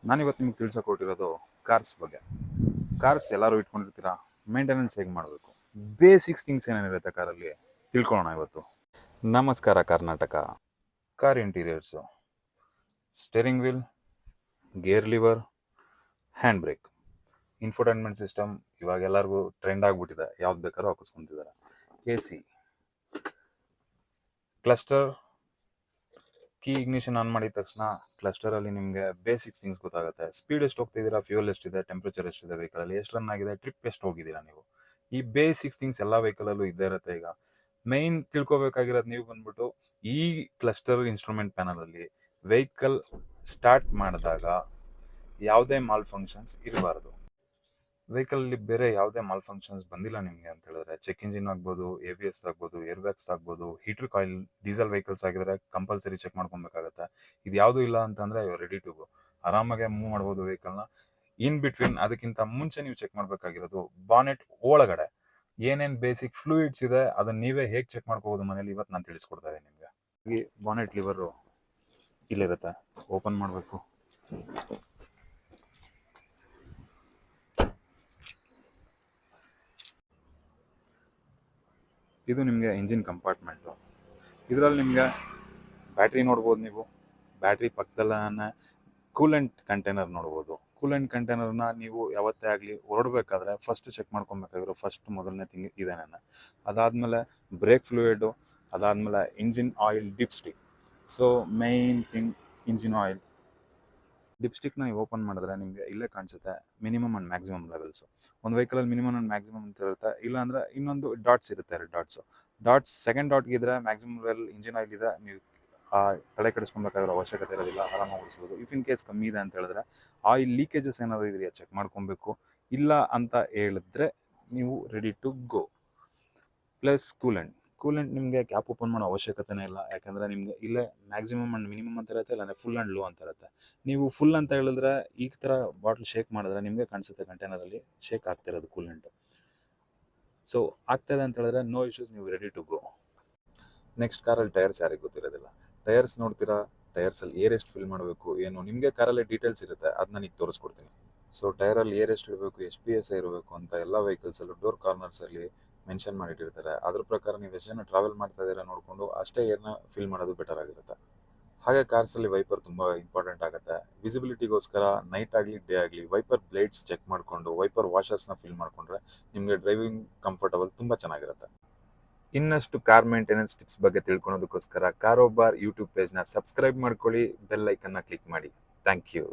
ನಾನಿವತ್ತು ನಿಮ್ಗೆ ತಿಳಿಸೋಕೊಟ್ಟಿರೋದು ಕಾರ್ಸ್ ಬಗ್ಗೆ. ಕಾರ್ಸ್ ಎಲ್ಲರೂ ಇಟ್ಕೊಂಡಿರ್ತೀರಾ, ಮೇಂಟೆನೆನ್ಸ್ ಹೇಗೆ ಮಾಡಬೇಕು, ಬೇಸಿಕ್ಸ್ ಥಿಂಗ್ಸ್ ಏನೇನಿರುತ್ತೆ ಕಾರಲ್ಲಿ ತಿಳ್ಕೊಳ್ಳೋಣ ಇವತ್ತು. ನಮಸ್ಕಾರ Karnataka. Car interiors, steering wheel, gear liver, hand break, infotainment system ಇವಾಗ ಎಲ್ಲರಿಗೂ ಟ್ರೆಂಡ್ ಆಗಿಬಿಟ್ಟಿದೆ, ಯಾವ್ದು ಬೇಕಾದ್ರೂ ಹಾಕಿಸ್ಕೊತಿದ್ದಾರೆ. AC, cluster, key ignition on ಮಾಡಿದ ತಕ್ಷಣ ಕ್ಲಸ್ಟರಲ್ಲಿ ನಿಮಗೆ ಬೇಸಿಕ್ಸ್ ಥಿಂಗ್ಸ್ ಗೊತ್ತಾಗುತ್ತೆ. ಸ್ಪೀಡ್ ಎಷ್ಟು ಹೋಗ್ತಿದ್ದೀರಾ, ಫ್ಯೂಲ್ ಎಷ್ಟಿದೆ, ಟೆಂಪ್ರೇಚರ್ ಎಷ್ಟಿದೆ ವೆಹಿಕಲಲ್ಲಿ, ಎಷ್ಟು ರನ್ ಆಗಿದೆ, ಟ್ರಿಪ್ ಎಷ್ಟು ಹೋಗಿದ್ದೀರಾ ನೀವು, ಈ ಬೇಸಿಕ್ಸ್ ಥಿಂಗ್ಸ್ ಎಲ್ಲ ವೆಹಿಕಲಲ್ಲೂ ಇದ್ದೇ ಇರುತ್ತೆ. ಈಗ ಮೈನ್ ತಿಳ್ಕೊಬೇಕಾಗಿರೋದು ನೀವು ಬಂದ್ಬಿಟ್ಟು ಈ ಕ್ಲಸ್ಟರ್ ಇನ್ಸ್ಟ್ರೂಮೆಂಟ್ ಪ್ಯಾನಲಲ್ಲಿ ವೆಹಿಕಲ್ ಸ್ಟಾರ್ಟ್ ಮಾಡಿದಾಗ ಯಾವುದೇ ಮಾಲ್ ಫಂಕ್ಷನ್ಸ್ ಇರಬಾರ್ದು. ವೆಹಿಕಲಲ್ಲಿ ಬೇರೆ ಯಾವುದೇ ಮಾಲ್ ಫಂಕ್ಷನ್ಸ್ ಬಂದಿಲ್ಲ ನಿಮಗೆ ಅಂತ ಹೇಳಿದ್ರೆ, ಚೆಕ್ ಇಂಜಿನ್ ಆಗ್ಬೋದು, ABS ಆಗ್ಬೋದು, ಏರ್ ಬ್ಯಾಗ್ಸ್ ಆಗ್ಬೋದು, ಹೀಟರ್ ಕಾಯಿಲ್, ಡೀಸೆಲ್ ವೆಹಿಕಲ್ಸ್ ಆಗಿದ್ರೆ ಕಂಪಲ್ಸರಿ ಚೆಕ್ ಮಾಡ್ಕೊಬೇಕಾಗತ್ತೆ. ಇದು ಯಾವುದೂ ಇಲ್ಲ ಅಂತಂದರೆ ಯು ರೆಡಿ ಟು ಗೋ, ಆರಾಮಾಗೆ ಮೂವ್ ಮಾಡ್ಬೋದು ವೆಹಿಕಲ್ನ. ಇನ್ ಬಿಟ್ವೀನ್ ಅದಕ್ಕಿಂತ ಮುಂಚೆ ನೀವು ಚೆಕ್ ಮಾಡಬೇಕಾಗಿರೋದು ಬಾನೆಟ್ ಒಳಗಡೆ ಏನೇನು ಬೇಸಿಕ್ ಫ್ಲೂಯಿಡ್ಸ್ ಇದೆ, ಅದನ್ನು ನೀವೇ ಹೇಗೆ ಚೆಕ್ ಮಾಡ್ಕೋಬೋದು ಮನೇಲಿ, ಇವತ್ತು ನಾನು ತಿಳಿಸ್ಕೊಡ್ತಾ ಇದ್ದೀನಿ ನಿಮಗೆ. ಈ ಬಾನೆಟ್ ಲಿವರು ಇಲ್ಲಿರುತ್ತೆ, ಓಪನ್ ಮಾಡಬೇಕು. ಇದು ನಿಮಗೆ ಇಂಜಿನ್ ಕಂಪಾರ್ಟ್ಮೆಂಟು. ಇದರಲ್ಲಿ ನಿಮಗೆ ಬ್ಯಾಟ್ರಿ ನೋಡ್ಬೋದು. ನೀವು ಬ್ಯಾಟ್ರಿ ಪಕ್ಕದಲ್ಲೇ ಕೂಲೆಂಟ್ ಕಂಟೈನರ್ ನೋಡ್ಬೋದು. ಕೂಲೆಂಟ್ ಕಂಟೈನರ್ನ ನೀವು ಯಾವತ್ತೇ ಆಗಲಿ ಹೊರಡಬೇಕಾದ್ರೆ ಫಸ್ಟ್ ಚೆಕ್ ಮಾಡ್ಕೊಬೇಕಾಗಿರೋ ಮೊದಲನೇ ಥಿಂಗ್ ಇದೇನೆ. ಅದಾದಮೇಲೆ ಬ್ರೇಕ್ ಫ್ಲೂಯಿಡು, ಅದಾದಮೇಲೆ engine oil dipstick. So main thing engine oil ಡಿಪ್ಸ್ಟಿಕ್ನ ನೀವು ಓಪನ್ ಮಾಡಿದ್ರೆ ನಿಮಗೆ ಇಲ್ಲೇ ಕಾಣಿಸುತ್ತೆ ಮಿನಿಮಮ್ ಆ್ಯಂಡ್ ಮ್ಯಾಕ್ಸಿಮಮ್ ಲೆವೆಲ್ಸು. ಒಂದು ವೆಹಿಕಲಲ್ಲಿ ಮಿನಿಮಮ್ ಆ್ಯಂಡ್ ಮ್ಯಾಕ್ಸಿಮಮ್ ಅಂತ ಇರುತ್ತೆ, ಇಲ್ಲಾಂದರೆ ಇನ್ನೊಂದು ಡಾಟ್ಸ್ ಇರುತ್ತೆ, 2 ಡಾಟ್ಸ್. ಸೆಕೆಂಡ್ ಡಾಟ್ಗಿದ್ರೆ ಮ್ಯಾಕ್ಸಿಮಮ್ ಲೆವೆಲ್ ಇಂಜಿನ್ ಆಯಿಲ್ ಇದೆ, ನೀವು ತಲೆ ಕೆಡಿಸ್ಕೊಬೇಕಾಗಿರೋ ಅವಶ್ಯಕತೆ ಇರೋದಿಲ್ಲ, ಆರಾಮಾಗಿ ಓಡಿಸ್ಬೋದು. ಇಫ್ ಇನ್ ಕೇಸ್ ಕಮ್ಮಿ ಇದೆ ಅಂತ ಹೇಳಿದ್ರೆ ಆಯಿಲ್ ಲೀಕೇಜಸ್ ಏನಾದರೂ ಇದೆಯಾ ಚೆಕ್ ಮಾಡ್ಕೊಬೇಕು. ಇಲ್ಲ ಅಂತ ಹೇಳಿದ್ರೆ ನೀವು ready to go. Plus coolant ನಿಮಗೆ ಕ್ಯಾಪ್ ಓಪನ್ ಮಾಡೋ ಅವಶ್ಯಕತೆನೇ ಇಲ್ಲ, ಯಾಕಂದರೆ ನಿಮಗೆ ಇಲ್ಲೇ ಮ್ಯಾಕ್ಸಿಮಮ್ ಆ್ಯಂಡ್ ಮಿನಿಮಮ್ ಅಂತ ಇರುತ್ತೆ, ಇಲ್ಲಾಂದರೆ ಫುಲ್ ಆ್ಯಂಡ್ ಲೋ ಅಂತ ಇರುತ್ತೆ. ನೀವು ಫುಲ್ ಅಂತ ಹೇಳಿದ್ರೆ ಈ ಥರ ಬಾಟ್ಲ್ ಶೇಕ್ ಮಾಡಿದ್ರೆ ನಿಮಗೆ ಕಾಣಿಸುತ್ತೆ ಕಂಟೈನರಲ್ಲಿ ಶೇಕ್ ಆಗ್ತಿರೋದು ಕೂಲೆಂಟು. ಸೊ ಆಗ್ತಾಯಿದೆ ಅಂತ ಹೇಳಿದ್ರೆ ನೋ ಇಶ್ಯೂಸ್, ನೀವು ರೆಡಿ ಟು ಗೋ. ನೆಕ್ಸ್ಟ್ ಕಾರಲ್ಲಿ ಟೈರ್ಸ್ ಯಾರಿಗೆ ಗೊತ್ತಿರೋದಿಲ್ಲ. ಟೈರ್ಸ್ ನೋಡ್ತೀರಾ, ಟೈರ್ಸಲ್ಲಿ ಏರ್ ಎಷ್ಟು ಫಿಲ್ ಮಾಡಬೇಕು ಏನು, ನಿಮಗೆ ಕಾರಲ್ಲಿ ಡೀಟೇಲ್ಸ್ ಇರುತ್ತೆ, ಅದನ್ನ ನಾನು ಈಗ ತೋರಿಸ್ಕೊಡ್ತೀನಿ. ಸೊ ಟೈರಲ್ಲಿ ಏರ್ ಎಷ್ಟು ಇರಬೇಕು, ಎಷ್ಟು PSI ಇರಬೇಕು ಅಂತ ಎಲ್ಲ ವೆಹಿಕಲ್ಸಲ್ಲೂ ಡೋರ್ ಕಾರ್ನರ್ಸಲ್ಲಿ ಮೆನ್ಷನ್ ಮಾಡಿಟ್ಟಿರ್ತಾರೆ. ಅದ್ರ ಪ್ರಕಾರ ನೀವು ಎಷ್ಟು ಜನ ಟ್ರಾವೆಲ್ ಮಾಡ್ತಾ ಇದ್ದೀರಾ ನೋಡಿಕೊಂಡು ಅಷ್ಟೇ ಏರ್ನ ಫಿಲ್ ಮಾಡೋದು ಬೆಟರ್ ಆಗಿರುತ್ತೆ. ಹಾಗೆ ಕಾರ್ಸಲ್ಲಿ ವೈಪರ್ ತುಂಬ ಇಂಪಾರ್ಟೆಂಟ್ ಆಗುತ್ತೆ. ವಿಸಿಬಿಲಿಟಿಗೋಸ್ಕರ ನೈಟ್ ಆಗಲಿ ಡೇ ಆಗಲಿ ವೈಪರ್ ಬ್ಲೇಡ್ಸ್ ಚೆಕ್ ಮಾಡಿಕೊಂಡು ವೈಪರ್ ವಾಷರ್ಸ್ನ ಫಿಲ್ ಮಾಡಿಕೊಂಡ್ರೆ ನಿಮಗೆ ಡ್ರೈವಿಂಗ್ ಕಂಫರ್ಟಬಲ್ ತುಂಬ ಚೆನ್ನಾಗಿರುತ್ತೆ. ಇನ್ನಷ್ಟು ಕಾರ್ ಮೇಂಟೆನೆನ್ಸ್ ಟಿಪ್ಸ್ ಬಗ್ಗೆ ತಿಳ್ಕೊಳೋದಕ್ಕೋಸ್ಕರ ಕಾರೋಬಾರ್ ಯೂಟ್ಯೂಬ್ ಪೇಜ್ನ ಸಬ್ಸ್ಕ್ರೈಬ್ ಮಾಡ್ಕೊಳ್ಳಿ, ಬೆಲ್ ಐಕನ್ನ ಕ್ಲಿಕ್ ಮಾಡಿ. Thank you.